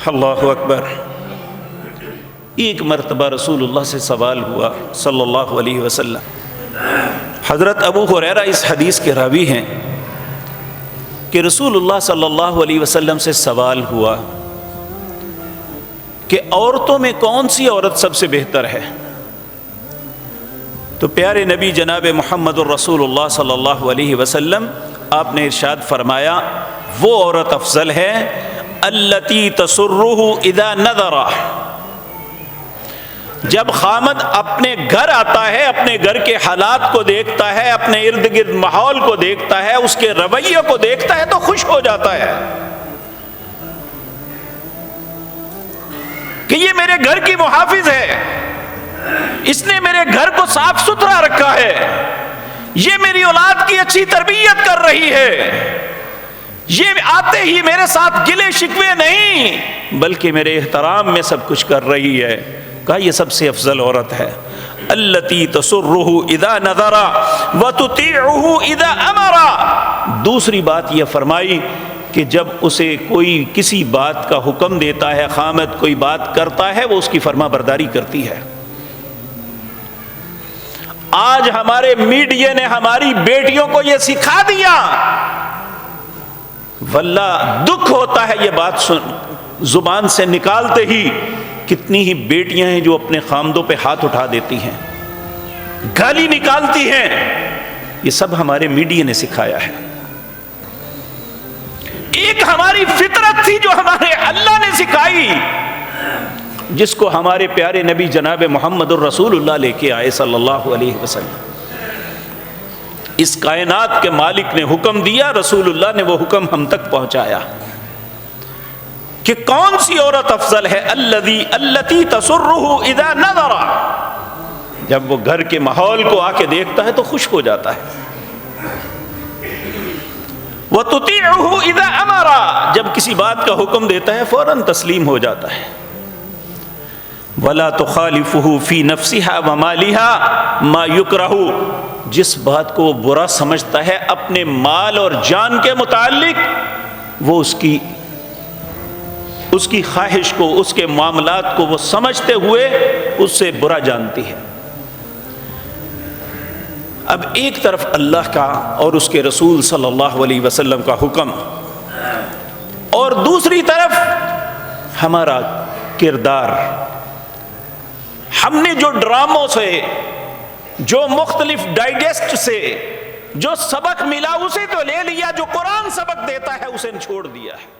اللہ اکبر۔ ایک مرتبہ رسول اللہ سے سوال ہوا صلی اللہ علیہ وسلم۔ حضرت ابو ہریرہ اس حدیث کے راوی ہیں کہ رسول اللہ صلی اللہ علیہ وسلم سے سوال ہوا کہ عورتوں میں کون سی عورت سب سے بہتر ہے؟ تو پیارے نبی جناب محمد الرسول اللہ صلی اللہ علیہ وسلم آپ نے ارشاد فرمایا، وہ عورت افضل ہے التی تسرہ اذا نظر، جب خامد اپنے گھر آتا ہے، اپنے گھر کے حالات کو دیکھتا ہے، اپنے ارد گرد ماحول کو دیکھتا ہے، اس کے رویے کو دیکھتا ہے تو خوش ہو جاتا ہے کہ یہ میرے گھر کی محافظ ہے، اس نے میرے گھر کو صاف ستھرا رکھا ہے، یہ میری اولاد کی اچھی تربیت کر رہی ہے، یہ آتے ہی میرے ساتھ گلے شکوے نہیں بلکہ میرے احترام میں سب کچھ کر رہی ہے۔ کہا یہ سب سے افضل عورت ہے التی تسرہ اذا نظر وتطیعہ اذا امر۔ دوسری بات یہ فرمائی کہ جب اسے کوئی کسی بات کا حکم دیتا ہے، خامد کوئی بات کرتا ہے، وہ اس کی فرما برداری کرتی ہے۔ آج ہمارے میڈیا نے ہماری بیٹیوں کو یہ سکھا دیا، واللہ دکھ ہوتا ہے یہ بات زبان سے نکالتے ہی۔ کتنی ہی بیٹیاں ہیں جو اپنے خامدوں پہ ہاتھ اٹھا دیتی ہیں، گالی نکالتی ہیں، یہ سب ہمارے میڈیا نے سکھایا ہے۔ ایک ہماری فطرت تھی جو ہمارے اللہ نے سکھائی، جس کو ہمارے پیارے نبی جناب محمد الرسول اللہ لے کے آئے صلی اللہ علیہ وسلم۔ اس کائنات کے مالک نے حکم دیا، رسول اللہ نے وہ حکم ہم تک پہنچایا کہ کون سی عورت افضل ہے التی تسرہ اذا نظر، جب وہ گھر کے ماحول کو آ کے دیکھتا ہے تو خوش ہو جاتا ہے۔ وتطیعہ اذا امر، جب کسی بات کا حکم دیتا ہے فوراً تسلیم ہو جاتا ہے۔ ولا تخالفہ فی نفسہا ومالہا ما یکرہ، جس بات کو وہ برا سمجھتا ہے اپنے مال اور جان کے متعلق، وہ اس کی خواہش کو، اس کے معاملات کو وہ سمجھتے ہوئے اس سے برا جانتی ہے۔ اب ایک طرف اللہ کا اور اس کے رسول صلی اللہ علیہ وسلم کا حکم، اور دوسری طرف ہمارا کردار۔ ہم نے جو ڈراموں سے، جو مختلف ڈائجسٹ سے جو سبق ملا اسے تو لے لیا، جو قرآن سبق دیتا ہے اسے چھوڑ دیا ہے۔